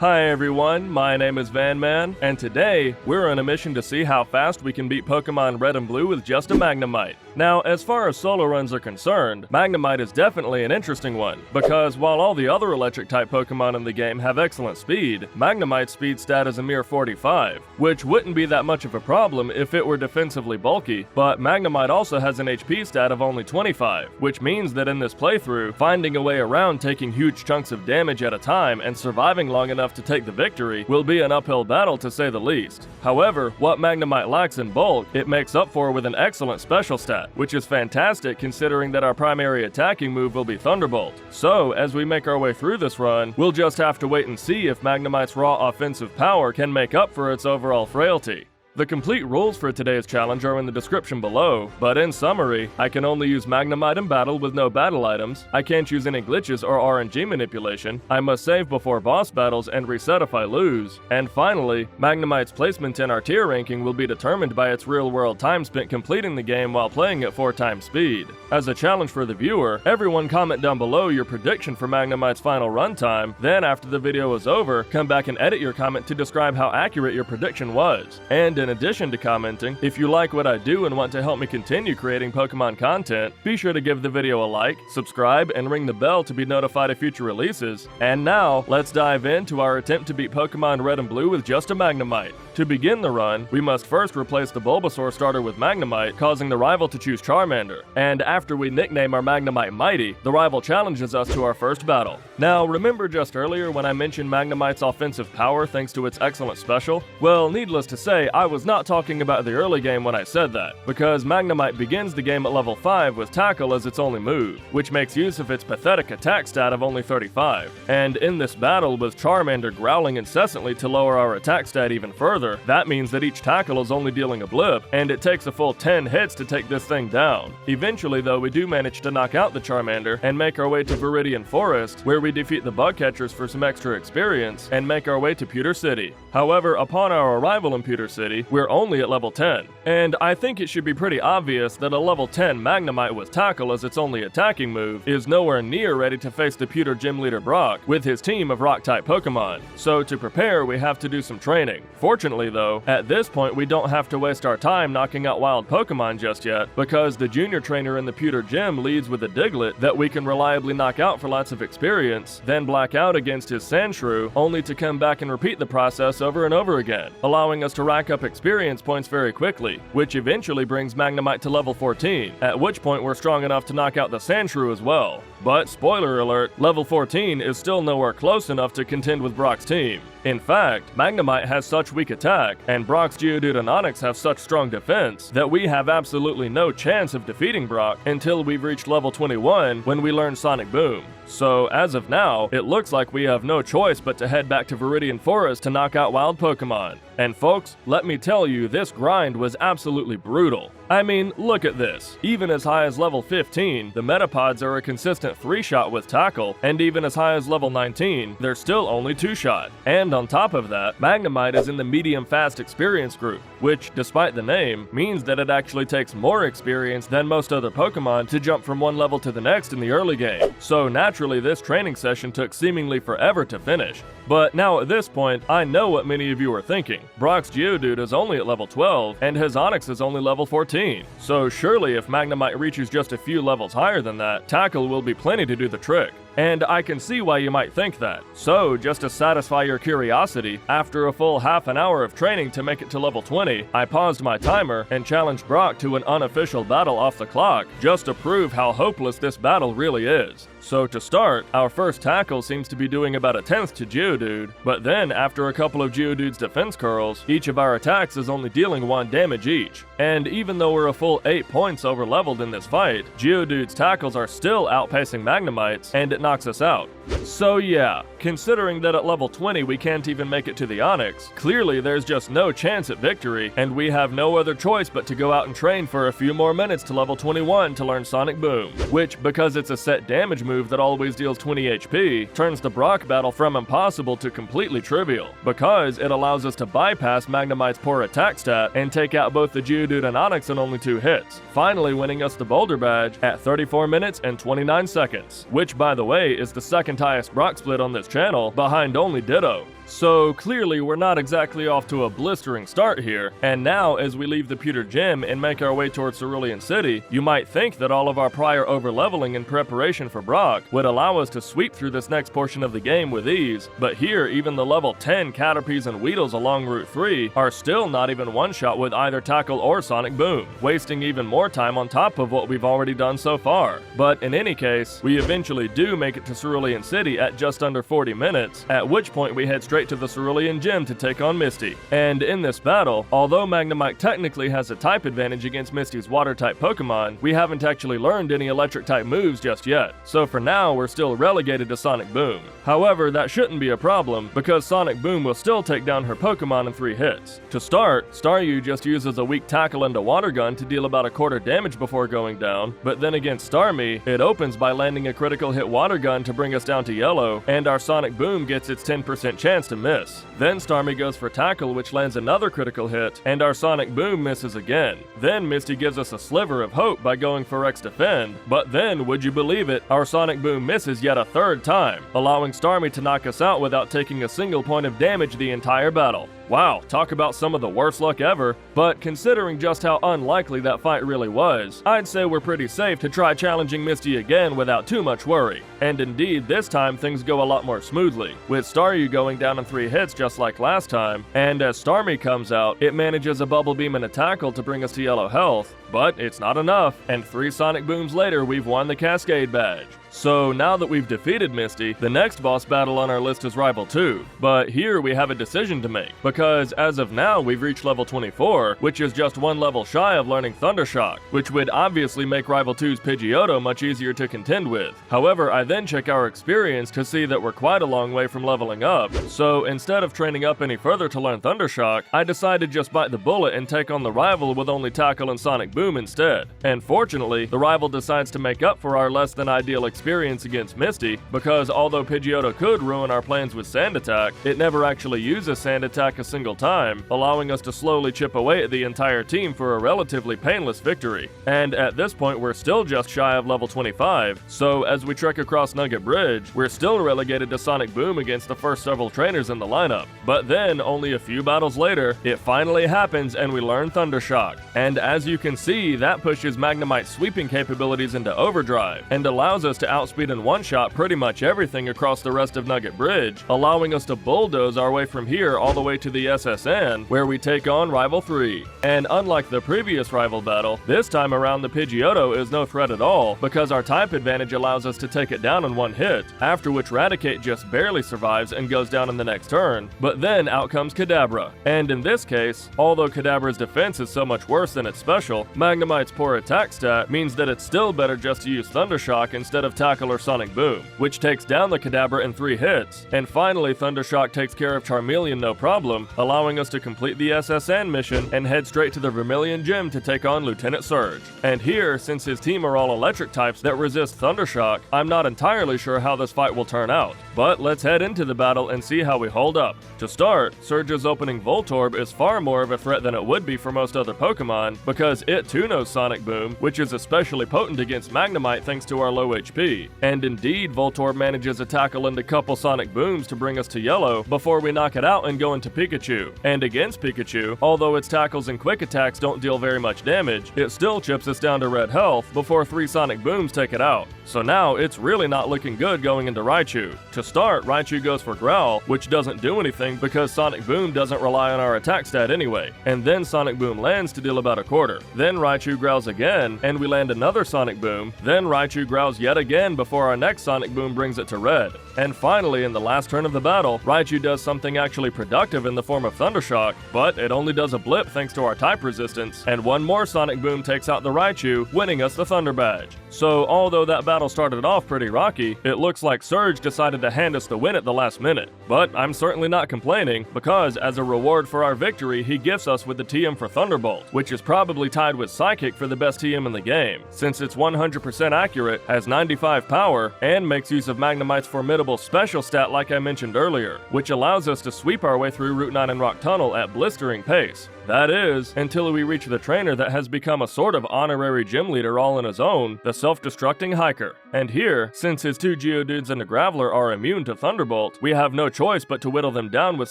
Hi everyone, my name is Vanman, and today we're on a mission to see how fast we can beat Pokemon Red and Blue with just a Magnemite. Now, as far as solo runs are concerned, Magnemite is definitely an interesting one, because while all the other electric-type Pokemon in the game have excellent speed, Magnemite's speed stat is a mere 45, which wouldn't be that much of a problem if it were defensively bulky, but Magnemite also has an HP stat of only 25, which means that in this playthrough, finding a way around taking huge chunks of damage at a time and surviving long enough to take the victory will be an uphill battle to say the least. However, what Magnemite lacks in bulk, it makes up for with an excellent special stat, which is fantastic considering that our primary attacking move will be Thunderbolt. So, as we make our way through this run, we'll just have to wait and see if Magnemite's raw offensive power can make up for its overall frailty. The complete rules for today's challenge are in the description below, but in summary, I can only use Magnemite in battle with no battle items, I can't use any glitches or RNG manipulation, I must save before boss battles and reset if I lose, and finally, Magnemite's placement in our tier ranking will be determined by its real-world time spent completing the game while playing at 4 times speed. As a challenge for the viewer, everyone comment down below your prediction for Magnemite's final runtime, then after the video is over, come back and edit your comment to describe how accurate your prediction was. And in addition to commenting, if you like what I do and want to help me continue creating Pokemon content, be sure to give the video a like, subscribe, and ring the bell to be notified of future releases. And now, let's dive into our attempt to beat Pokemon Red and Blue with just a Magnemite. To begin the run, we must first replace the Bulbasaur starter with Magnemite, causing the rival to choose Charmander. And after we nickname our Magnemite Mighty, the rival challenges us to our first battle. Now, remember just earlier when I mentioned Magnemite's offensive power thanks to its excellent special? Well, needless to say, I was not talking about the early game when I said that, because Magnemite begins the game at level 5 with Tackle as its only move, which makes use of its pathetic attack stat of only 35. And in this battle with Charmander growling incessantly to lower our attack stat even further, that means that each tackle is only dealing a blip, and it takes a full 10 hits to take this thing down. Eventually though, we do manage to knock out the Charmander and make our way to Viridian Forest, where we defeat the bug catchers for some extra experience, and make our way to Pewter City. However, upon our arrival in Pewter City, we're only at level 10. And I think it should be pretty obvious that a level 10 Magnemite with Tackle as its only attacking move is nowhere near ready to face the Pewter Gym Leader Brock with his team of Rock-type Pokemon. So to prepare, we have to do some training. Fortunately though, at this point we don't have to waste our time knocking out wild Pokemon just yet, because the junior trainer in the Pewter Gym leads with a Diglett that we can reliably knock out for lots of experience, then black out against his Sandshrew, only to come back and repeat the process over and over again, allowing us to rack up experience points very quickly, which eventually brings Magnemite to level 14, at which point we're strong enough to knock out the Sandshrew as well. But, spoiler alert, level 14 is still nowhere close enough to contend with Brock's team. In fact, Magnemite has such weak attack, and Brock's Geodude and Onix have such strong defense, that we have absolutely no chance of defeating Brock until we've reached level 21 when we learn Sonic Boom. So, as of now, it looks like we have no choice but to head back to Viridian Forest to knock out wild Pokemon. And folks, let me tell you, this grind was absolutely brutal. I mean, look at this. Even as high as level 15, the Metapods are a consistent 3-shot with Tackle, and even as high as level 19, they're still only 2-shot. And on top of that, Magnemite is in the medium-fast experience group, which, despite the name, means that it actually takes more experience than most other Pokemon to jump from one level to the next in the early game. So naturally, this training session took seemingly forever to finish. But now at this point, I know what many of you are thinking. Brock's Geodude is only at level 12, and his Onix is only level 14. So surely if Magnemite reaches just a few levels higher than that, Tackle will be plenty to do the trick. And I can see why you might think that. So, just to satisfy your curiosity, after a full half an hour of training to make it to level 20, I paused my timer and challenged Brock to an unofficial battle off the clock, just to prove how hopeless this battle really is. So to start, our first tackle seems to be doing about a 10th to Geodude, but then after a couple of Geodude's defense curls, each of our attacks is only dealing 1 damage each. And even though we're a full 8 points over leveled in this fight, Geodude's tackles are still outpacing Magnemite's, and it knocks us out. So yeah, considering that at level 20 we can't even make it to the Onix, clearly there's just no chance at victory, and we have no other choice but to go out and train for a few more minutes to level 21 to learn Sonic Boom, which, because it's a set damage move that always deals 20 HP, turns the Brock battle from impossible to completely trivial, because it allows us to bypass Magnemite's poor attack stat and take out both the Geodude and Onix in only 2 hits, finally winning us the Boulder Badge at 34 minutes and 29 seconds, which by the way is the second highest Brock split on this channel, behind only Ditto. So clearly we're not exactly off to a blistering start here, and now as we leave the Pewter Gym and make our way towards Cerulean City, you might think that all of our prior overleveling in preparation for Brock would allow us to sweep through this next portion of the game with ease, but here even the level 10 Caterpies and Weedles along Route 3 are still not even one-shot with either Tackle or Sonic Boom, wasting even more time on top of what we've already done so far. But in any case, we eventually do make it to Cerulean City at just under 40 minutes, at which point we head straight to the Cerulean Gym to take on Misty. And in this battle, although Magnemite technically has a type advantage against Misty's water-type Pokemon, we haven't actually learned any electric-type moves just yet, so for now we're still relegated to Sonic Boom. However, that shouldn't be a problem, because Sonic Boom will still take down her Pokemon in 3 hits. To start, Staryu just uses a weak Tackle and a Water Gun to deal about a quarter damage before going down, but then against Starmie, it opens by landing a critical hit Water Gun to bring us down to yellow, and our Sonic Boom gets its 10% chance to miss. Then Starmie goes for Tackle, which lands another critical hit, and our Sonic Boom misses again. Then Misty gives us a sliver of hope by going for X Defend, but then, would you believe it, our Sonic Boom misses yet a third time, allowing Starmie to knock us out without taking a single point of damage the entire battle. Wow, talk about some of the worst luck ever, but considering just how unlikely that fight really was, I'd say we're pretty safe to try challenging Misty again without too much worry. And indeed, this time things go a lot more smoothly, with Staryu going down in 3 hits just like last time, and as Starmie comes out, it manages a Bubble Beam and a Tackle to bring us to yellow health, but it's not enough, and 3 Sonic Booms later we've won the Cascade Badge. So now that we've defeated Misty, the next boss battle on our list is Rival 2, but here we have a decision to make, because as of now we've reached level 24, which is just 1 level shy of learning Thundershock, which would obviously make Rival 2's Pidgeotto much easier to contend with. However, I then check our experience to see that we're quite a long way from leveling up, so instead of training up any further to learn Thundershock, I decided just bite the bullet and take on the Rival with only Tackle and Sonic Boom instead. And fortunately, the Rival decides to make up for our less than ideal experience against Misty, because although Pidgeotto could ruin our plans with Sand Attack, it never actually uses Sand Attack a single time, allowing us to slowly chip away at the entire team for a relatively painless victory. And at this point we're still just shy of level 25, so as we trek across Nugget Bridge, we're still relegated to Sonic Boom against the first several trainers in the lineup. But then, only a few battles later, it finally happens and we learn Thundershock. And as you can see, that pushes Magnemite's sweeping capabilities into overdrive, and allows us to outspeed and one-shot pretty much everything across the rest of Nugget Bridge, allowing us to bulldoze our way from here all the way to the SSN, where we take on Rival 3. And unlike the previous Rival battle, this time around the Pidgeotto is no threat at all, because our type advantage allows us to take it down in 1 hit, after which Raticate just barely survives and goes down in the next turn, but then out comes Kadabra. And in this case, although Kadabra's defense is so much worse than its special, Magnemite's poor attack stat means that it's still better just to use Thundershock instead of Tackle or Sonic Boom, which takes down the Kadabra in 3 hits, and finally Thundershock takes care of Charmeleon no problem, allowing us to complete the SSN mission and head straight to the Vermilion Gym to take on Lieutenant Surge. And here, since his team are all electric types that resist Thundershock, I'm not entirely sure how this fight will turn out, but let's head into the battle and see how we hold up. To start, Surge's opening Voltorb is far more of a threat than it would be for most other Pokemon, because it too knows Sonic Boom, which is especially potent against Magnemite thanks to our low HP. And indeed, Voltorb manages a Tackle and a couple Sonic Booms to bring us to yellow before we knock it out and go into Pikachu. And against Pikachu, although its Tackles and Quick Attacks don't deal very much damage, it still chips us down to red health before 3 Sonic Booms take it out. So now it's really not looking good going into Raichu. To start, Raichu goes for Growl, which doesn't do anything because Sonic Boom doesn't rely on our attack stat anyway, and then Sonic Boom lands to deal about a quarter. Then Raichu growls again, and we land another Sonic Boom, then Raichu growls yet again before our next Sonic Boom brings it to red. And finally, in the last turn of the battle, Raichu does something actually productive in the form of Thundershock, but it only does a blip thanks to our type resistance, and one more Sonic Boom takes out the Raichu, winning us the Thunder Badge. So although that battle started off pretty rocky, it looks like Surge decided to hand us the win at the last minute. But I'm certainly not complaining, because as a reward for our victory, he gifts us with the TM for Thunderbolt, which is probably tied with Psychic for the best TM in the game, since it's 100% accurate, has 95% 25 power and makes use of Magnemite's formidable special stat like I mentioned earlier, which allows us to sweep our way through Route 9 and Rock Tunnel at blistering pace. That is, until we reach the trainer that has become a sort of honorary gym leader all on his own, the self-destructing hiker. And here, since his 2 Geodudes and a Graveler are immune to Thunderbolt, we have no choice but to whittle them down with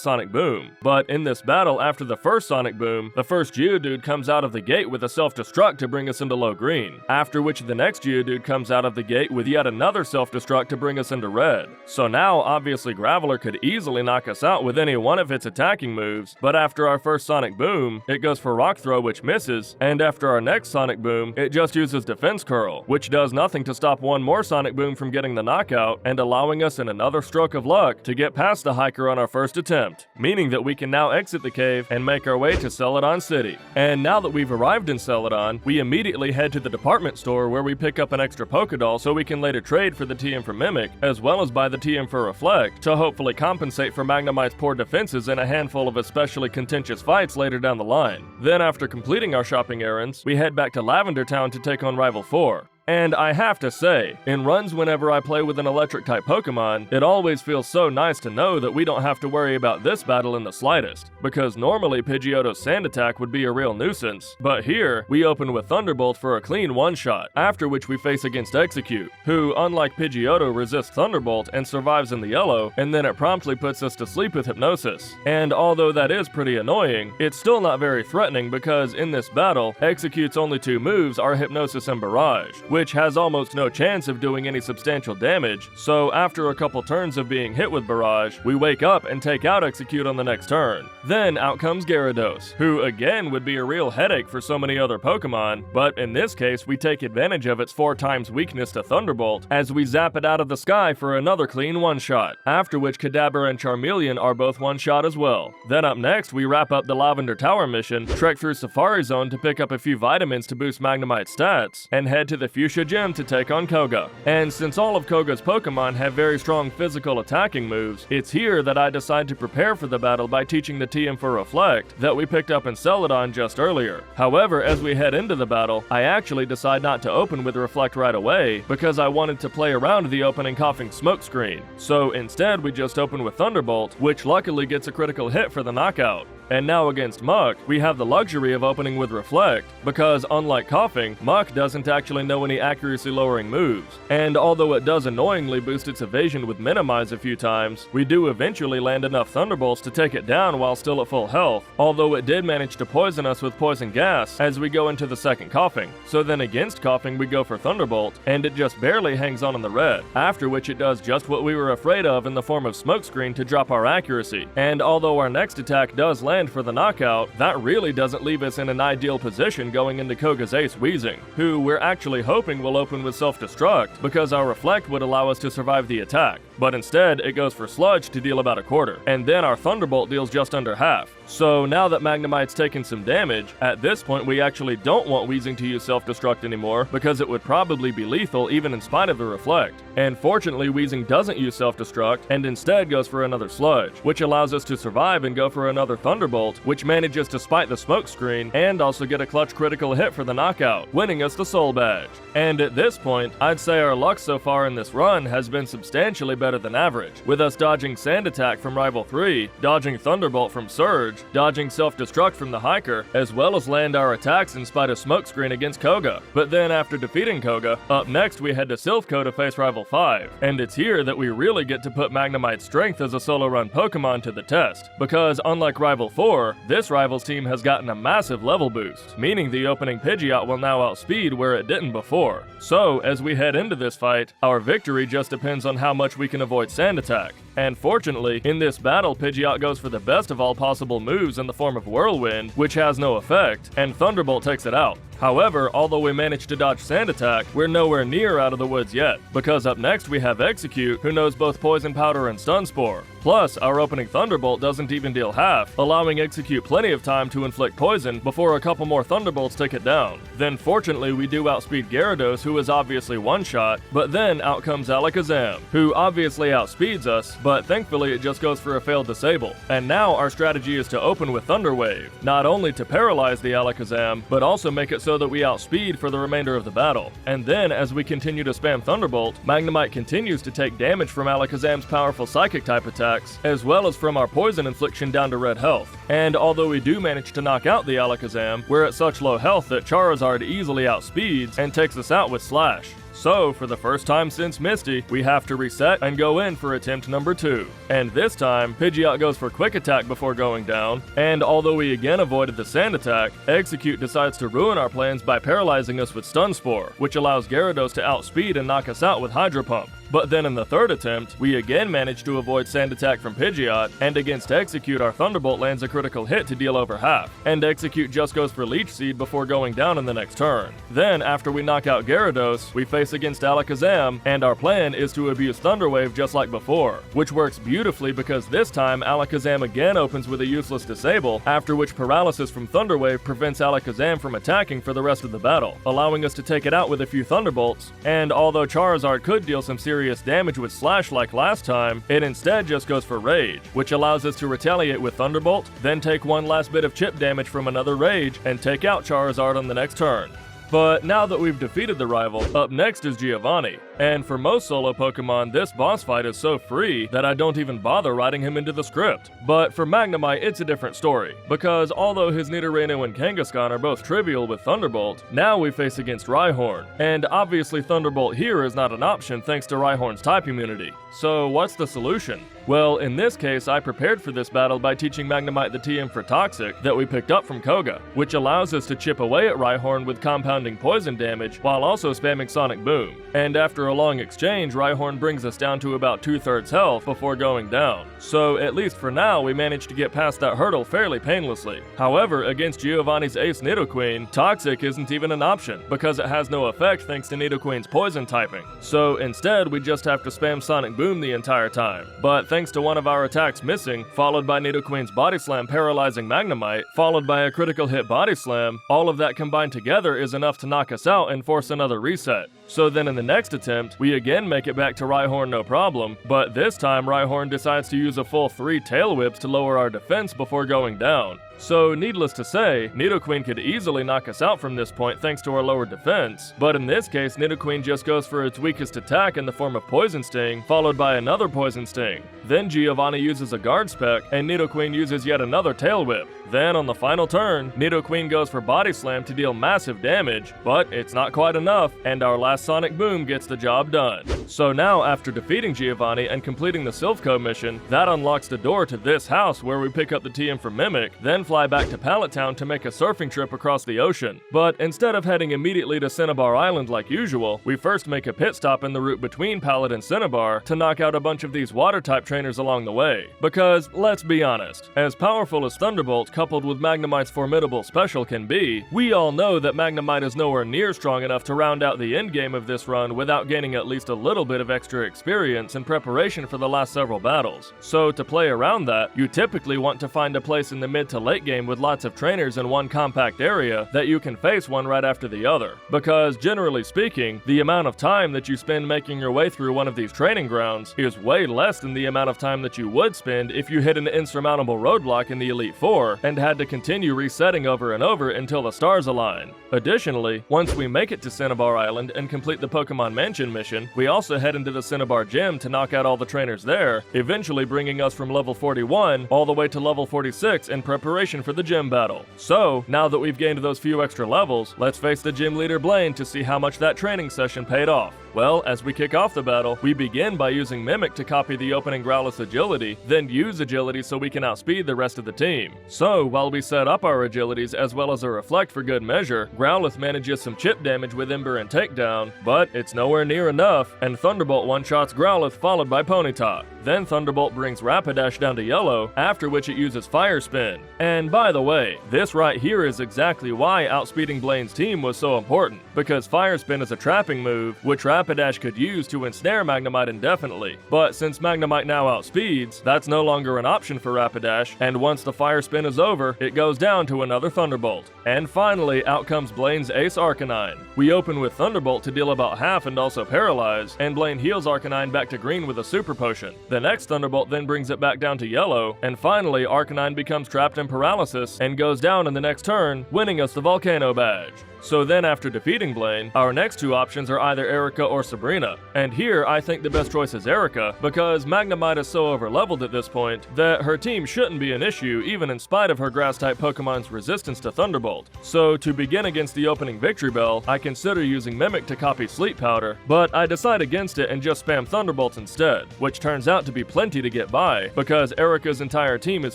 Sonic Boom. But in this battle, after the first Sonic Boom, the first Geodude comes out of the gate with a self-destruct to bring us into low green, after which the next Geodude comes out of the gate with yet another self-destruct to bring us into red. So now, obviously Graveler could easily knock us out with any one of its attacking moves, but after our first Sonic Boom, it goes for Rock Throw, which misses, and after our next Sonic Boom, it just uses Defense Curl, which does nothing to stop one more Sonic Boom from getting the knockout and allowing us in another stroke of luck to get past the hiker on our first attempt, meaning that we can now exit the cave and make our way to Celadon City. And now that we've arrived in Celadon, we immediately head to the department store where we pick up an extra Pokédoll so we can later trade for the TM for Mimic, as well as buy the TM for Reflect, to hopefully compensate for Magnemite's poor defenses in a handful of especially contentious fights later down the line. Then after completing our shopping errands, we head back to Lavender Town to take on Rival 4. And I have to say, in runs whenever I play with an electric-type Pokemon, it always feels so nice to know that we don't have to worry about this battle in the slightest, because normally Pidgeotto's Sand Attack would be a real nuisance, but here, we open with Thunderbolt for a clean one-shot, after which we face against Execute, who, unlike Pidgeotto, resists Thunderbolt and survives in the yellow, and then it promptly puts us to sleep with Hypnosis. And although that is pretty annoying, it's still not very threatening because in this battle, Execute's only 2 moves are Hypnosis and Barrage, which has almost no chance of doing any substantial damage, so after a couple turns of being hit with Barrage, we wake up and take out Execute on the next turn. Then out comes Gyarados, who again would be a real headache for so many other Pokemon, but in this case we take advantage of its 4 times weakness to Thunderbolt as we zap it out of the sky for another clean one-shot, after which Kadabra and Charmeleon are both one-shot as well. Then up next we wrap up the Lavender Tower mission, trek through Safari Zone to pick up a few vitamins to boost Magnemite's stats, and head to the Fuchsia Gym to take on Koga. And since all of Koga's Pokemon have very strong physical attacking moves, it's here that I decide to prepare for the battle by teaching the TM for Reflect that we picked up in Celadon just earlier. However, as we head into the battle, I actually decide not to open with Reflect right away because I wanted to play around the opening Coughing Smokescreen. So instead we just open with Thunderbolt, which luckily gets a critical hit for the knockout. And now against Muck, we have the luxury of opening with Reflect, because unlike Coughing, Muck doesn't actually know any accuracy lowering moves. And although it does annoyingly boost its evasion with Minimize a few times, we do eventually land enough Thunderbolts to take it down while still at full health, although it did manage to poison us with Poison Gas as we go into the second Coughing. So then against Coughing we go for Thunderbolt, and it just barely hangs on in the red, after which it does just what we were afraid of in the form of Smokescreen to drop our accuracy. And although our next attack does land for the knockout, that really doesn't leave us in an ideal position going into Koga's Ace Weezing, who we're actually hoping will open with Self Destruct because our Reflect would allow us to survive the attack. But instead, it goes for Sludge to deal about a quarter, and then our Thunderbolt deals just under half. So now that Magnemite's taken some damage, at this point we actually don't want Weezing to use Self-Destruct anymore because it would probably be lethal even in spite of the Reflect. And fortunately Weezing doesn't use Self-Destruct and instead goes for another Sludge, which allows us to survive and go for another Thunderbolt, which manages to spite the Smokescreen and also get a clutch critical hit for the knockout, winning us the Soul Badge. And at this point, I'd say our luck so far in this run has been substantially better than average, with us dodging Sand Attack from Rival 3, dodging Thunderbolt from Surge, dodging Self-Destruct from the Hiker, as well as land our attacks in spite of Smokescreen against Koga. But then after defeating Koga, up next we head to Silphco to face Rival 5, and it's here that we really get to put Magnemite's strength as a solo run Pokemon to the test, because unlike Rival 4, this rival's team has gotten a massive level boost, meaning the opening Pidgeot will now outspeed where it didn't before. So as we head into this fight, our victory just depends on how much we can avoid Sand Attack. And fortunately, in this battle, Pidgeot goes for the best of all possible moves in the form of Whirlwind, which has no effect, and Thunderbolt takes it out. However, although we managed to dodge Sand Attack, we're nowhere near out of the woods yet, because up next we have Execute, who knows both Poison Powder and Stun Spore. Plus, our opening Thunderbolt doesn't even deal half, allowing Execute plenty of time to inflict poison before a couple more Thunderbolts take it down. Then fortunately we do outspeed Gyarados, who is obviously one-shot, but then out comes Alakazam, who obviously outspeeds us, but thankfully it just goes for a failed disable. And now our strategy is to open with Thunder Wave, not only to paralyze the Alakazam, but also make it so that we outspeed for the remainder of the battle. And then, as we continue to spam Thunderbolt, Magnemite continues to take damage from Alakazam's powerful Psychic-type attacks, as well as from our Poison Infliction down to red health. And although we do manage to knock out the Alakazam, we're at such low health that Charizard easily outspeeds and takes us out with Slash. So, for the first time since Misty, we have to reset and go in for attempt number 2. And this time, Pidgeot goes for Quick Attack before going down, and although we again avoided the Sand Attack, Execute decides to ruin our plans by paralyzing us with Stun Spore, which allows Gyarados to outspeed and knock us out with Hydro Pump. But then in the third attempt, we again manage to avoid Sand Attack from Pidgeot, and against Execute our Thunderbolt lands a critical hit to deal over half, and Execute just goes for Leech Seed before going down in the next turn. Then, after we knock out Gyarados, we face against Alakazam, and our plan is to abuse Thunder Wave just like before, which works beautifully because this time Alakazam again opens with a useless disable, after which paralysis from Thunder Wave prevents Alakazam from attacking for the rest of the battle, allowing us to take it out with a few Thunderbolts, and although Charizard could deal some serious damage with Slash like last time, it instead just goes for Rage, which allows us to retaliate with Thunderbolt, then take one last bit of chip damage from another Rage, and take out Charizard on the next turn. But now that we've defeated the rival, up next is Giovanni. And for most solo Pokemon, this boss fight is so free that I don't even bother writing him into the script. But for Magnemite, it's a different story, because although his Nidorino and Kangaskhan are both trivial with Thunderbolt, now we face against Rhyhorn. And obviously Thunderbolt here is not an option thanks to Rhyhorn's type immunity. So what's the solution? Well, in this case, I prepared for this battle by teaching Magnemite the TM for Toxic that we picked up from Koga, which allows us to chip away at Rhyhorn with compounding poison damage while also spamming Sonic Boom. And after a long exchange, Rhyhorn brings us down to about 2/3 health before going down. So at least for now, we managed to get past that hurdle fairly painlessly. However, against Giovanni's ace Nidoqueen, Toxic isn't even an option, because it has no effect thanks to Nidoqueen's poison typing. So instead, we just have to spam Sonic Boom the entire time. But thanks to one of our attacks missing, followed by Nidoqueen's Body Slam paralyzing Magnemite, followed by a critical hit Body Slam, all of that combined together is enough to knock us out and force another reset. So then in the next attempt, we again make it back to Rhyhorn no problem, but this time Rhyhorn decides to use a full 3 Tail Whips to lower our defense before going down. So needless to say, Nidoqueen could easily knock us out from this point thanks to our lower defense, but in this case Nidoqueen just goes for its weakest attack in the form of Poison Sting, followed by another Poison Sting. Then Giovanni uses a Guard Spec, and Nidoqueen uses yet another Tail Whip. Then on the final turn, Nidoqueen goes for Body Slam to deal massive damage, but it's not quite enough, and our last Sonic Boom gets the job done. So now after defeating Giovanni and completing the Silphco mission, that unlocks the door to this house where we pick up the TM from Mimic, then fly back to Pallet Town to make a surfing trip across the ocean. But instead of heading immediately to Cinnabar Island like usual, we first make a pit stop in the route between Pallet and Cinnabar to knock out a bunch of these water-type trainers along the way. Because, let's be honest, as powerful as Thunderbolt coupled with Magnemite's formidable special can be, we all know that Magnemite is nowhere near strong enough to round out the endgame of this run without gaining at least a little bit of extra experience in preparation for the last several battles. So to play around that, you typically want to find a place in the mid to late game with lots of trainers in one compact area that you can face one right after the other. Because generally speaking, the amount of time that you spend making your way through one of these training grounds is way less than the amount of time that you would spend if you hit an insurmountable roadblock in the Elite Four and had to continue resetting over and over until the stars align. Additionally, once we make it to Cinnabar Island and complete the Pokemon Mansion mission, we also head into the Cinnabar Gym to knock out all the trainers there, eventually bringing us from level 41 all the way to level 46 in preparation for the gym battle. So, now that we've gained those few extra levels, let's face the gym leader Blaine to see how much that training session paid off. Well, as we kick off the battle, we begin by using Mimic to copy the opening Growlithe agility, then use agility so we can outspeed the rest of the team. So, while we set up our agilities as well as a Reflect for good measure, Growlithe manages some chip damage with Ember and Takedown, but it's nowhere near enough, and Thunderbolt one-shots Growlithe followed by Ponyta. Then Thunderbolt brings Rapidash down to yellow, after which it uses Fire Spin. And by the way, this right here is exactly why outspeeding Blaine's team was so important, because Fire Spin is a trapping move, which Rapidash Rapidash could use to ensnare Magnemite indefinitely, but since Magnemite now outspeeds, that's no longer an option for Rapidash, and once the fire spin is over, it goes down to another Thunderbolt. And finally, out comes Blaine's Ace Arcanine. We open with Thunderbolt to deal about half and also paralyze, and Blaine heals Arcanine back to green with a Super Potion. The next Thunderbolt then brings it back down to yellow, and finally Arcanine becomes trapped in paralysis and goes down in the next turn, winning us the Volcano badge. So then after defeating Blaine, our next two options are either Erica or Sabrina. And here I think the best choice is Erica, because Magnemite is so overleveled at this point that her team shouldn't be an issue even in spite of her grass-type Pokemon's resistance to Thunderbolt. So to begin against the opening Victory Bell, I consider using Mimic to copy Sleep Powder, but I decide against it and just spam Thunderbolt instead, which turns out to be plenty to get by, because Erica's entire team is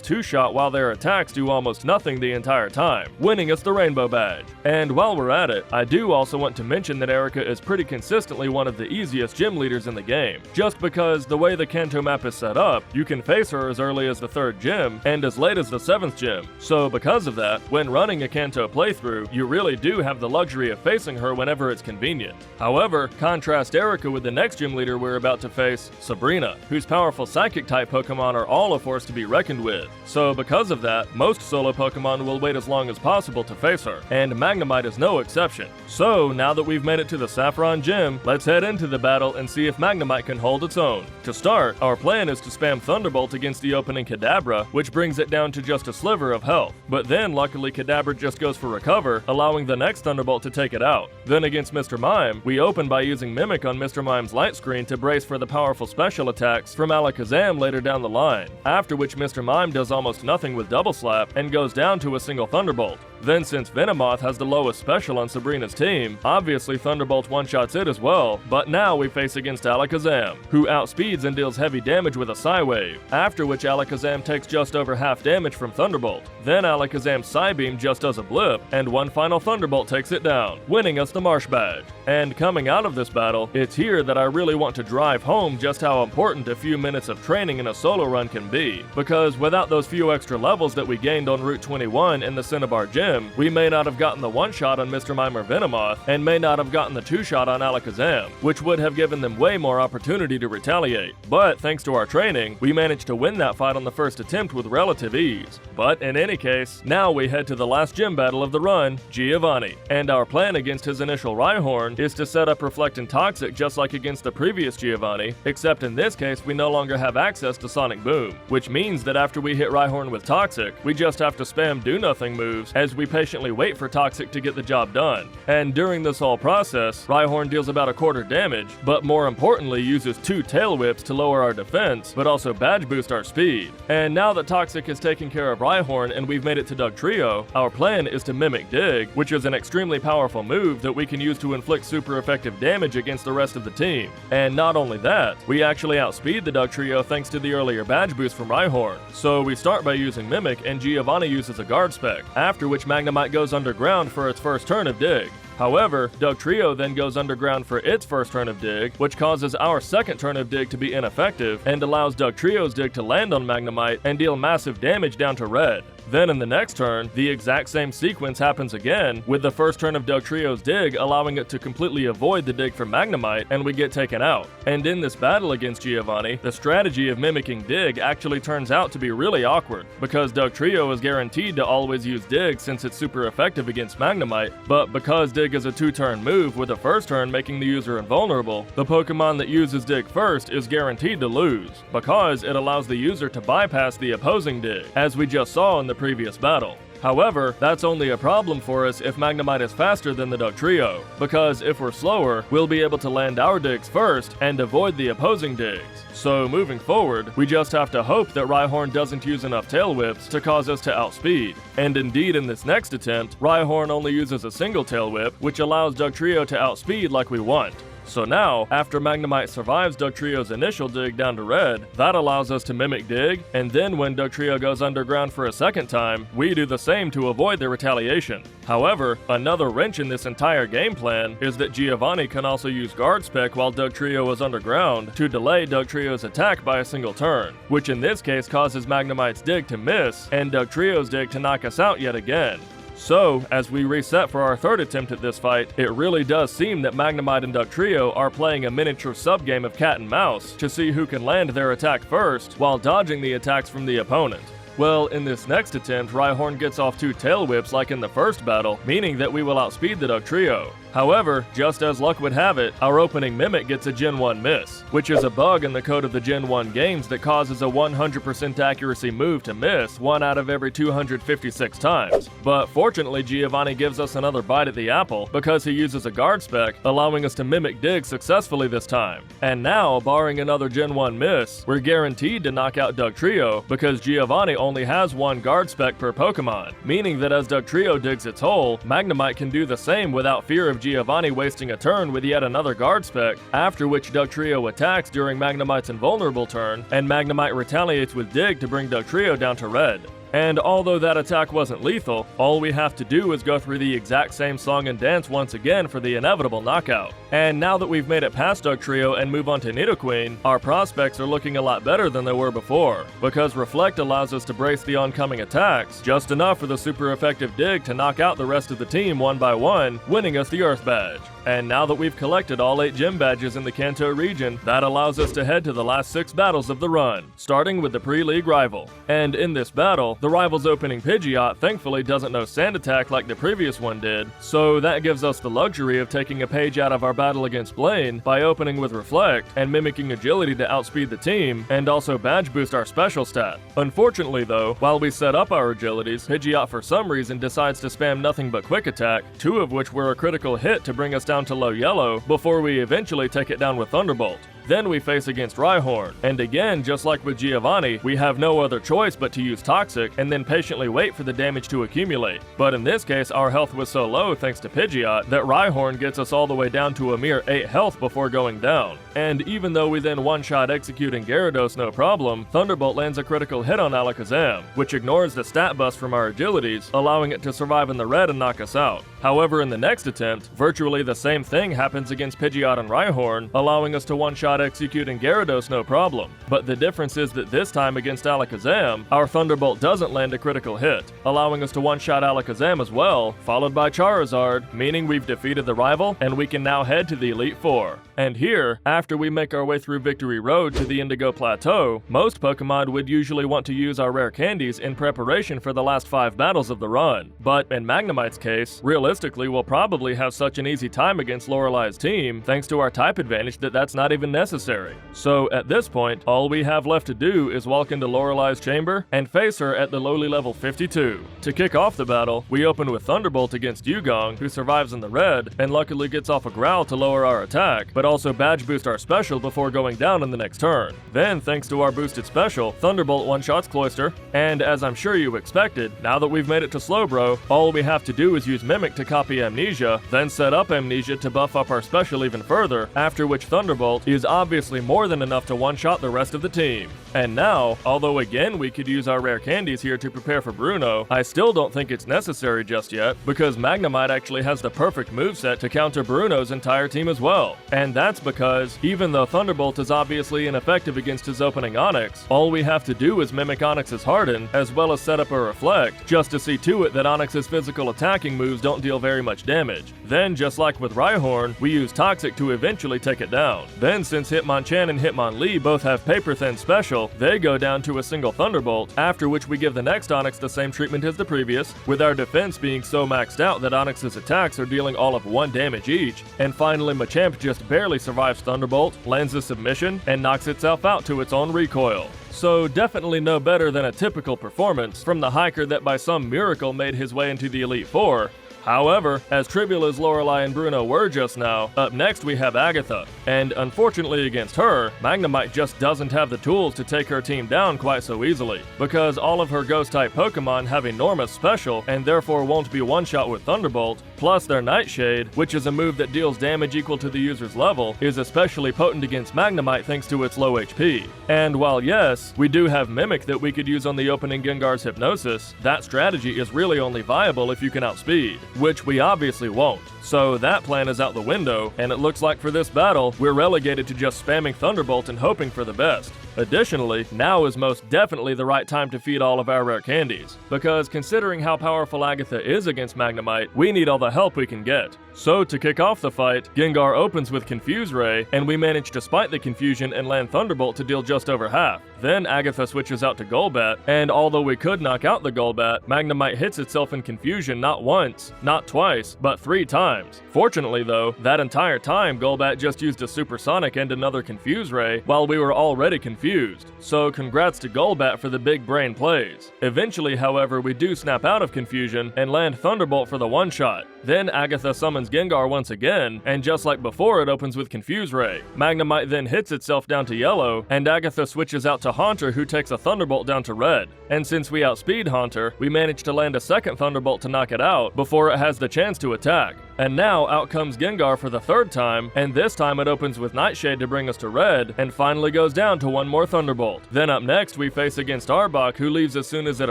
two-shot while their attacks do almost nothing the entire time, winning us the Rainbow badge. And while we're at it, I do also want to mention that Erica is pretty consistently one of the easiest gym leaders in the game, just because the way the Kanto map is set up, you can face her as early as the 3rd gym and as late as the 7th gym. So because of that, when running a Kanto playthrough, you really do have the luxury of facing her whenever it's convenient. However, contrast Erica with the next gym leader we're about to face, Sabrina, whose powerful Psychic type Pokemon are all a force to be reckoned with. So because of that, most solo Pokemon will wait as long as possible to face her, and Magnemite is no exception. So now that we've made it to the Saffron Gym, let's head into the battle and see if Magnemite can hold its own. To start, our plan is to spam Thunderbolt against the opening Kadabra, which brings it down to just a sliver of health. But then luckily Kadabra just goes for Recover, allowing the next Thunderbolt to take it out. Then against Mr. Mime, we open by using Mimic on Mr. Mime's light screen to brace for the powerful special attacks from Alakazam later down the line, after which Mr. Mime does almost nothing with Double Slap and goes down to a single Thunderbolt. Then since Venomoth has the lowest special on Sabrina's team, obviously Thunderbolt one-shots it as well, but now we face against Alakazam, who outspeeds and deals heavy damage with a Psy-Wave, after which Alakazam takes just over half damage from Thunderbolt. Then Alakazam's Psybeam just does a blip, and one final Thunderbolt takes it down, winning us the Marsh badge. And coming out of this battle, it's here that I really want to drive home just how important a few minutes of training in a solo run can be, because without those few extra levels that we gained on Route 21 in the Cinnabar Gym, we may not have gotten the one-shot on Mr. Mime or Venomoth, and may not have gotten the two-shot on Alakazam, which would have given them way more opportunity to retaliate. But thanks to our training, we managed to win that fight on the first attempt with relative ease. But in any case, now we head to the last gym battle of the run, Giovanni. And our plan against his initial Rhyhorn is to set up Reflect and Toxic just like against the previous Giovanni, except in this case we no longer have access to Sonic Boom, which means that after we hit Rhyhorn with Toxic, we just have to spam do-nothing moves as we patiently wait for Toxic to get the job done. And during this whole process, Rhyhorn deals about a quarter damage, but more importantly uses 2 Tail Whips to lower our defense, but also badge boost our speed. And now that Toxic has taken care of Rhyhorn and we've made it to Dugtrio, our plan is to Mimic Dig, which is an extremely powerful move that we can use to inflict super effective damage against the rest of the team. And not only that, we actually outspeed the Dugtrio thanks to the earlier badge boost from Rhyhorn. So we start by using Mimic and Giovanni uses a Guard Spec, after which Magnemite goes underground for its first turn of Dig. However, Dugtrio then goes underground for its first turn of Dig, which causes our second turn of Dig to be ineffective and allows Dugtrio's Dig to land on Magnemite and deal massive damage down to red. Then in the next turn, the exact same sequence happens again, with the first turn of Dugtrio's Dig allowing it to completely avoid the Dig from Magnemite, and we get taken out. And in this battle against Giovanni, the strategy of mimicking Dig actually turns out to be really awkward, because Dugtrio is guaranteed to always use Dig since it's super effective against Magnemite, but because Dig is a 2-turn move with the first turn making the user invulnerable, the Pokemon that uses Dig first is guaranteed to lose, because it allows the user to bypass the opposing Dig, as we just saw in the previous battle. However, that's only a problem for us if Magnemite is faster than the Dugtrio, because if we're slower, we'll be able to land our digs first and avoid the opposing digs. So moving forward, we just have to hope that Rhyhorn doesn't use enough Tail Whips to cause us to outspeed. And indeed in this next attempt, Rhyhorn only uses a single Tail Whip, which allows Dugtrio to outspeed like we want. So now, after Magnemite survives Dugtrio's initial dig down to red, that allows us to mimic dig, and then when Dugtrio goes underground for a second time, we do the same to avoid their retaliation. However, another wrench in this entire game plan is that Giovanni can also use Guard Spec while Dugtrio is underground to delay Dugtrio's attack by a single turn, which in this case causes Magnemite's dig to miss and Dugtrio's dig to knock us out yet again. So, as we reset for our third attempt at this fight, it really does seem that Magnemite and Dugtrio are playing a miniature subgame of cat and mouse to see who can land their attack first while dodging the attacks from the opponent. Well, in this next attempt, Rhyhorn gets off 2 tail whips like in the first battle, meaning that we will outspeed the Dugtrio. However, just as luck would have it, our opening Mimic gets a Gen 1 miss, which is a bug in the code of the Gen 1 games that causes a 100% accuracy move to miss 1 out of every 256 times. But fortunately, Giovanni gives us another bite at the apple because he uses a guard spec, allowing us to Mimic Dig successfully this time. And now, barring another Gen 1 miss, we're guaranteed to knock out Dugtrio because Giovanni only has 1 guard spec per Pokemon, meaning that as Dugtrio digs its hole, Magnemite can do the same without fear of Giovanni wasting a turn with yet another guard spec, after which Dugtrio attacks during Magnemite's invulnerable turn, and Magnemite retaliates with Dig to bring Dugtrio down to red. And although that attack wasn't lethal, all we have to do is go through the exact same song and dance once again for the inevitable knockout. And now that we've made it past Dugtrio and move on to Nidoqueen, our prospects are looking a lot better than they were before, because Reflect allows us to brace the oncoming attacks, just enough for the super effective Dig to knock out the rest of the team one by one, winning us the Earth Badge. And now that we've collected all 8 gym badges in the Kanto region, that allows us to head to the last 6 battles of the run, starting with the pre-league rival. And in this battle, the rival's opening Pidgeot thankfully doesn't know Sand Attack like the previous one did, so that gives us the luxury of taking a page out of our battle against Blaine by opening with Reflect and mimicking Agility to outspeed the team, and also badge boost our special stat. Unfortunately though, while we set up our Agilities, Pidgeot for some reason decides to spam nothing but Quick Attack, 2 of which were a critical hit to bring us down to low yellow before we eventually take it down with Thunderbolt. Then we face against Rhyhorn, and again, just like with Giovanni, we have no other choice but to use Toxic and then patiently wait for the damage to accumulate. But in this case, our health was so low thanks to Pidgeot that Rhyhorn gets us all the way down to a mere 8 health before going down. And even though we then one-shot executing Gyarados no problem, Thunderbolt lands a critical hit on Alakazam, which ignores the stat bust from our Agilities, allowing it to survive in the red and knock us out. However, in the next attempt, virtually the same thing happens against Pidgeot and Rhyhorn, allowing us to one-shot executing Gyarados no problem. But the difference is that this time against Alakazam, our Thunderbolt doesn't land a critical hit, allowing us to one-shot Alakazam as well, followed by Charizard, meaning we've defeated the rival and we can now head to the Elite Four. And here, after we make our way through Victory Road to the Indigo Plateau, most Pokemon would usually want to use our rare candies in preparation for the last 5 battles of the run. But in Magnemite's case, realistically we'll probably have such an easy time against Lorelei's team thanks to our type advantage that that's not even necessary. So at this point, all we have left to do is walk into Lorelei's chamber and face her at the lowly level 52. To kick off the battle, we open with Thunderbolt against Yugong, who survives in the red and luckily gets off a growl to lower our attack, but also badge boost our special before going down in the next turn. Then, thanks to our boosted special, Thunderbolt one-shots Cloyster, and as I'm sure you expected, now that we've made it to Slowbro, all we have to do is use Mimic to copy Amnesia, then set up Amnesia to buff up our special even further, after which Thunderbolt is obviously more than enough to one-shot the rest of the team. And now, although again we could use our rare candies here to prepare for Bruno, I still don't think it's necessary just yet, because Magnemite actually has the perfect moveset to counter Bruno's entire team as well. And that's because, even though Thunderbolt is obviously ineffective against his opening Onix, all we have to do is mimic Onix's Harden, as well as set up a Reflect, just to see to it that Onix's physical attacking moves don't deal very much damage. Then, just like with Rhyhorn, we use Toxic to eventually take it down. Then, since Hitmonchan and Hitmonlee both have Paper Thin Special, they go down to a single Thunderbolt, after which we give the next Onix the same treatment as the previous, with our defense being so maxed out that Onix's attacks are dealing all of 1 damage each, and finally Machamp just barely survives Thunderbolt, lands a submission, and knocks itself out to its own recoil. So definitely no better than a typical performance from the hiker that by some miracle made his way into the Elite Four. However, as trivial as Lorelei and Bruno were just now, up next we have Agatha, and unfortunately against her, Magnemite just doesn't have the tools to take her team down quite so easily, because all of her Ghost-type Pokemon have enormous special and therefore won't be one-shot with Thunderbolt, plus their Nightshade, which is a move that deals damage equal to the user's level, is especially potent against Magnemite thanks to its low HP. And while yes, we do have Mimic that we could use on the opening Gengar's Hypnosis, that strategy is really only viable if you can outspeed. which we obviously won't. So that plan is out the window, and it looks like for this battle, we're relegated to just spamming Thunderbolt and hoping for the best. Additionally, now is most definitely the right time to feed all of our rare candies, because considering how powerful Agatha is against Magnemite, we need all the help we can get. So to kick off the fight, Gengar opens with Confuse Ray, and we manage to spite the confusion and land Thunderbolt to deal just over half. Then Agatha switches out to Golbat, and although we could knock out the Golbat, Magnemite hits itself in confusion not once, not twice, but 3 times. Fortunately though, that entire time Golbat just used a Supersonic and another Confuse Ray while we were already confused. So congrats to Golbat for the big brain plays. Eventually, however, we do snap out of confusion and land Thunderbolt for the one-shot. Then Agatha summons Gengar once again, and just like before, it opens with Confuse Ray. Magnemite then hits itself down to yellow, and Agatha switches out to Haunter, who takes a Thunderbolt down to red. And since we outspeed Haunter, we manage to land a second Thunderbolt to knock it out before it has the chance to attack. And now out comes Gengar for the 3rd time, and this time it opens with Nightshade to bring us to red, and finally goes down to one more Thunderbolt. Then up next we face against Arbok, who leaves as soon as it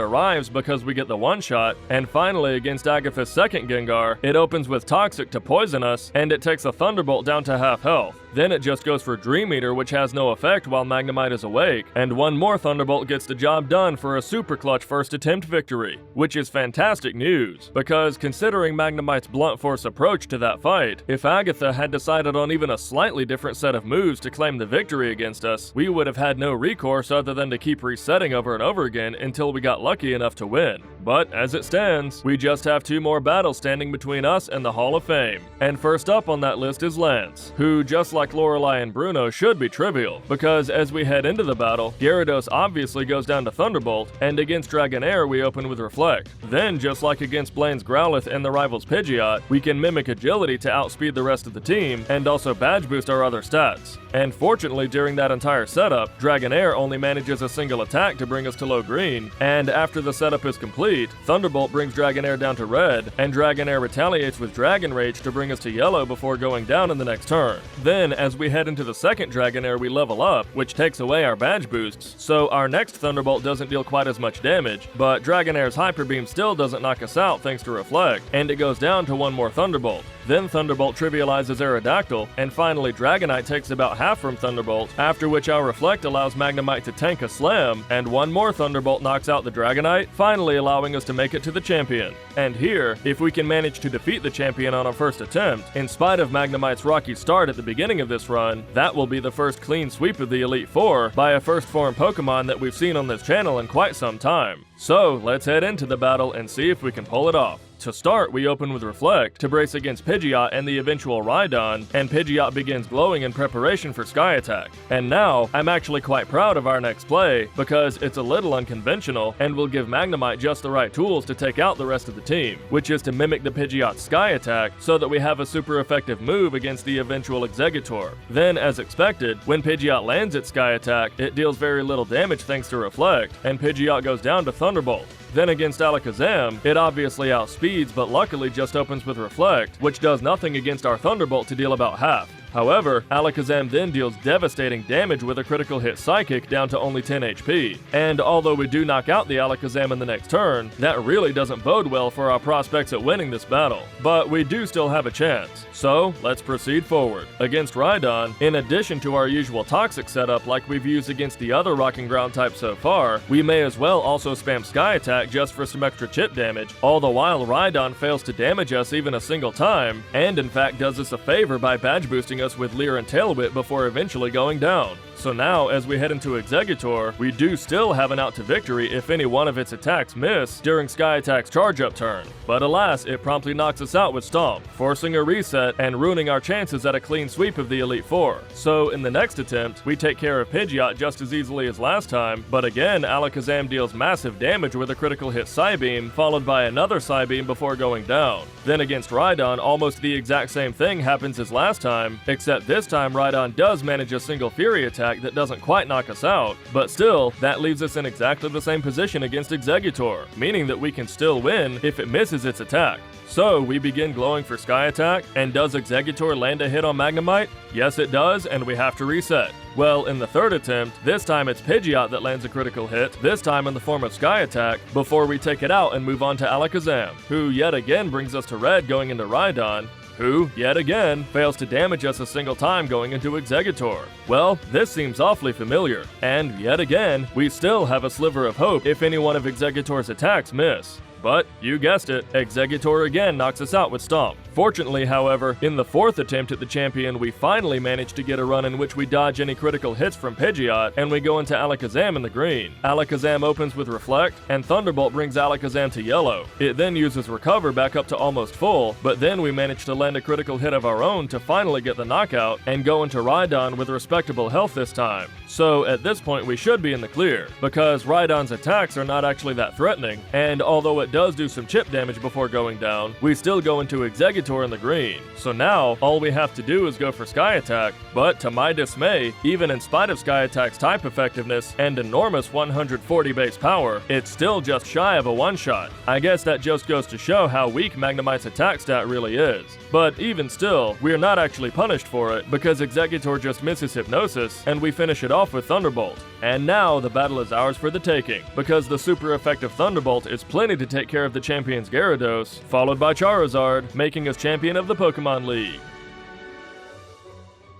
arrives because we get the one-shot, and finally against Agatha's second Gengar, it opens with Toxic to poison us, and it takes a Thunderbolt down to half health. Then it just goes for Dream Eater, which has no effect while Magnemite is awake, and one more Thunderbolt gets the job done for a super clutch first attempt victory, which is fantastic news, because considering Magnemite's blunt force approach to that fight, if Agatha had decided on even a slightly different set of moves to claim the victory against us, we would have had no recourse other than to keep resetting over and over again until we got lucky enough to win. But as it stands, we just have 2 more battles standing between us and the Hall of Fame. And first up on that list is Lance, who, just like Lorelei and Bruno, should be trivial, because as we head into the battle, Gyarados obviously goes down to Thunderbolt, and against Dragonair we open with Reflect. Then, just like against Blaine's Growlithe and the rival's Pidgeot, we can mimic Agility to outspeed the rest of the team, and also badge boost our other stats. And fortunately, during that entire setup, Dragonair only manages a single attack to bring us to low green, and after the setup is complete, Thunderbolt brings Dragonair down to red, and Dragonair retaliates with Dragon Rage to bring us to yellow before going down in the next turn. Then, as we head into the second Dragonair, we level up, which takes away our badge boosts, so our next Thunderbolt doesn't deal quite as much damage, but Dragonair's Hyper Beam still doesn't knock us out thanks to Reflect, and it goes down to one more Thunderbolt. Then Thunderbolt trivializes Aerodactyl, and finally Dragonite takes about half from Thunderbolt, after which our Reflect allows Magnemite to tank a Slam, and one more Thunderbolt knocks out the Dragonite, finally allowing us to make it to the champion. And here, if we can manage to defeat the champion on our first attempt, in spite of Magnemite's rocky start at the beginning of this run, that will be the first clean sweep of the Elite Four by a first form Pokemon that we've seen on this channel in quite some time. So let's head into the battle and see if we can pull it off. To start, we open with Reflect to brace against Pidgeot and the eventual Rhydon, and Pidgeot begins glowing in preparation for Sky Attack. And now, I'm actually quite proud of our next play, because it's a little unconventional and will give Magnemite just the right tools to take out the rest of the team, which is to mimic the Pidgeot's Sky Attack so that we have a super effective move against the eventual Exeggutor. Then, as expected, when Pidgeot lands its Sky Attack, it deals very little damage thanks to Reflect, and Pidgeot goes down to Thunderbolt. Then against Alakazam, it obviously outspeeds, but luckily just opens with Reflect, which does nothing against our Thunderbolt to deal about half. However, Alakazam then deals devastating damage with a critical hit Psychic down to only 10 HP. And although we do knock out the Alakazam in the next turn, that really doesn't bode well for our prospects at winning this battle. But we do still have a chance. So, let's proceed forward. Against Rhydon, in addition to our usual Toxic setup like we've used against the other Rocking Ground types so far, we may as well also spam Sky Attack just for some extra chip damage, all the while Rhydon fails to damage us even a single time, and in fact does us a favor by badge boosting us with Leer and Tail Whip before eventually going down. So now, as we head into Exeggutor, we do still have an out to victory if any one of its attacks miss during Sky Attack's charge-up turn. But alas, it promptly knocks us out with Stomp, forcing a reset and ruining our chances at a clean sweep of the Elite Four. So in the next attempt, we take care of Pidgeot just as easily as last time, but again, Alakazam deals massive damage with a critical hit Psybeam, followed by another Psybeam before going down. Then against Rhydon, almost the exact same thing happens as last time, except this time Rhydon does manage a single Fury attack attack that doesn't quite knock us out, but still, that leaves us in exactly the same position against Exeggutor, meaning that we can still win if it misses its attack. So we begin glowing for Sky Attack, and does Exeggutor land a hit on Magnemite? Yes it does, and we have to reset. Well, in the third attempt, this time it's Pidgeot that lands a critical hit, this time in the form of Sky Attack, before we take it out and move on to Alakazam, who yet again brings us to red going into Rhydon, who, yet again, fails to damage us a single time going into Exeggutor. Well, this seems awfully familiar, and yet again, we still have a sliver of hope if any one of Exeggutor's attacks miss. But, you guessed it, Exeggutor again knocks us out with Stomp. Fortunately, however, in the fourth attempt at the champion, we finally manage to get a run in which we dodge any critical hits from Pidgeot, and we go into Alakazam in the green. Alakazam opens with Reflect, and Thunderbolt brings Alakazam to yellow. It then uses Recover back up to almost full, but then we manage to land a critical hit of our own to finally get the knockout, and go into Rhydon with respectable health this time. So at this point we should be in the clear, because Rhydon's attacks are not actually that threatening, and although it does do some chip damage before going down, we still go into Exeggutor in the green. So now, all we have to do is go for Sky Attack, but to my dismay, even in spite of Sky Attack's type effectiveness and enormous 140 base power, it's still just shy of a one-shot. I guess that just goes to show how weak Magnemite's attack stat really is. But even still, we're not actually punished for it, because Exeggutor just misses Hypnosis, and we finish it off with Thunderbolt. And now the battle is ours for the taking, because the super effective Thunderbolt is plenty to take care of the champion's Gyarados, followed by Charizard, making us champion of the Pokemon League.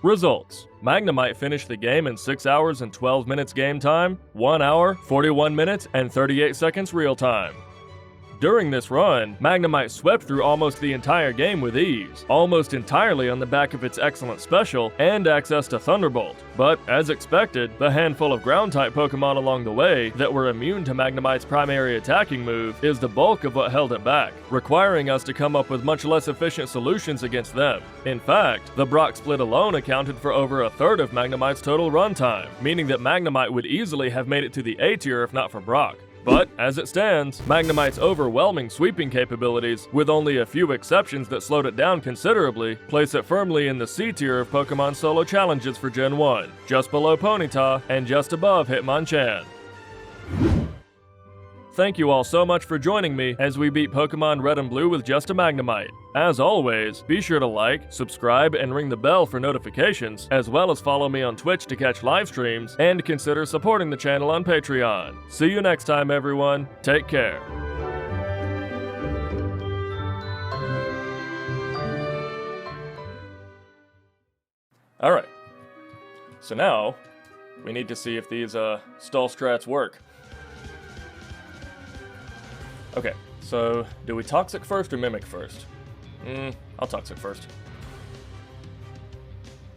Results: Magnemite finished the game in 6 hours and 12 minutes game time, 1 hour, 41 minutes, and 38 seconds real time. During this run, Magnemite swept through almost the entire game with ease, almost entirely on the back of its excellent special and access to Thunderbolt. But, as expected, the handful of Ground-type Pokemon along the way that were immune to Magnemite's primary attacking move is the bulk of what held it back, requiring us to come up with much less efficient solutions against them. In fact, the Brock split alone accounted for over a third of Magnemite's total runtime, meaning that Magnemite would easily have made it to the A tier if not for Brock. But, as it stands, Magnemite's overwhelming sweeping capabilities, with only a few exceptions that slowed it down considerably, place it firmly in the C tier of Pokemon solo challenges for Gen 1, just below Ponyta and just above Hitmonchan. Thank you all so much for joining me as we beat Pokemon Red and Blue with just a Magnemite. As always, be sure to like, subscribe, and ring the bell for notifications, as well as follow me on Twitch to catch live streams, and consider supporting the channel on Patreon. See you next time, everyone. Take care. Alright. So now, we need to see if these stall strats work. Okay, so do we Toxic first or Mimic first? I'll Toxic first.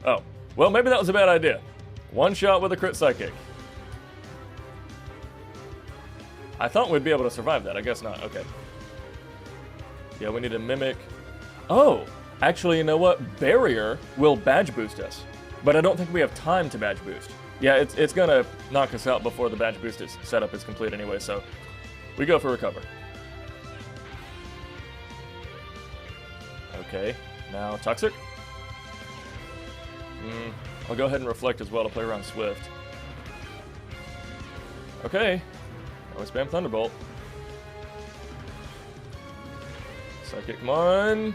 Oh, well maybe that was a bad idea. One shot with a crit Psychic. I thought we'd be able to survive that, I guess not, okay. Yeah, we need a Mimic. Oh, actually, you know what? Barrier will badge boost us. But I don't think we have time to badge boost. Yeah, it's gonna knock us out before the badge boost setup is complete anyway, so we go for Recover. Okay, now Toxic. I'll go ahead and Reflect as well to play around Swift. Okay, now we spam Thunderbolt. Psychic, come on.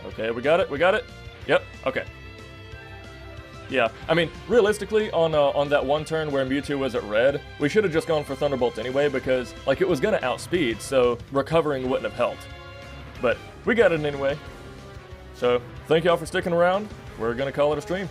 Okay, we got it. Yep, okay. Yeah, I mean, realistically, on that one turn where Mewtwo was at red, we should have just gone for Thunderbolt anyway because, like, it was gonna outspeed, so recovering wouldn't have helped. But we got it anyway. So, thank y'all for sticking around. We're gonna call it a stream.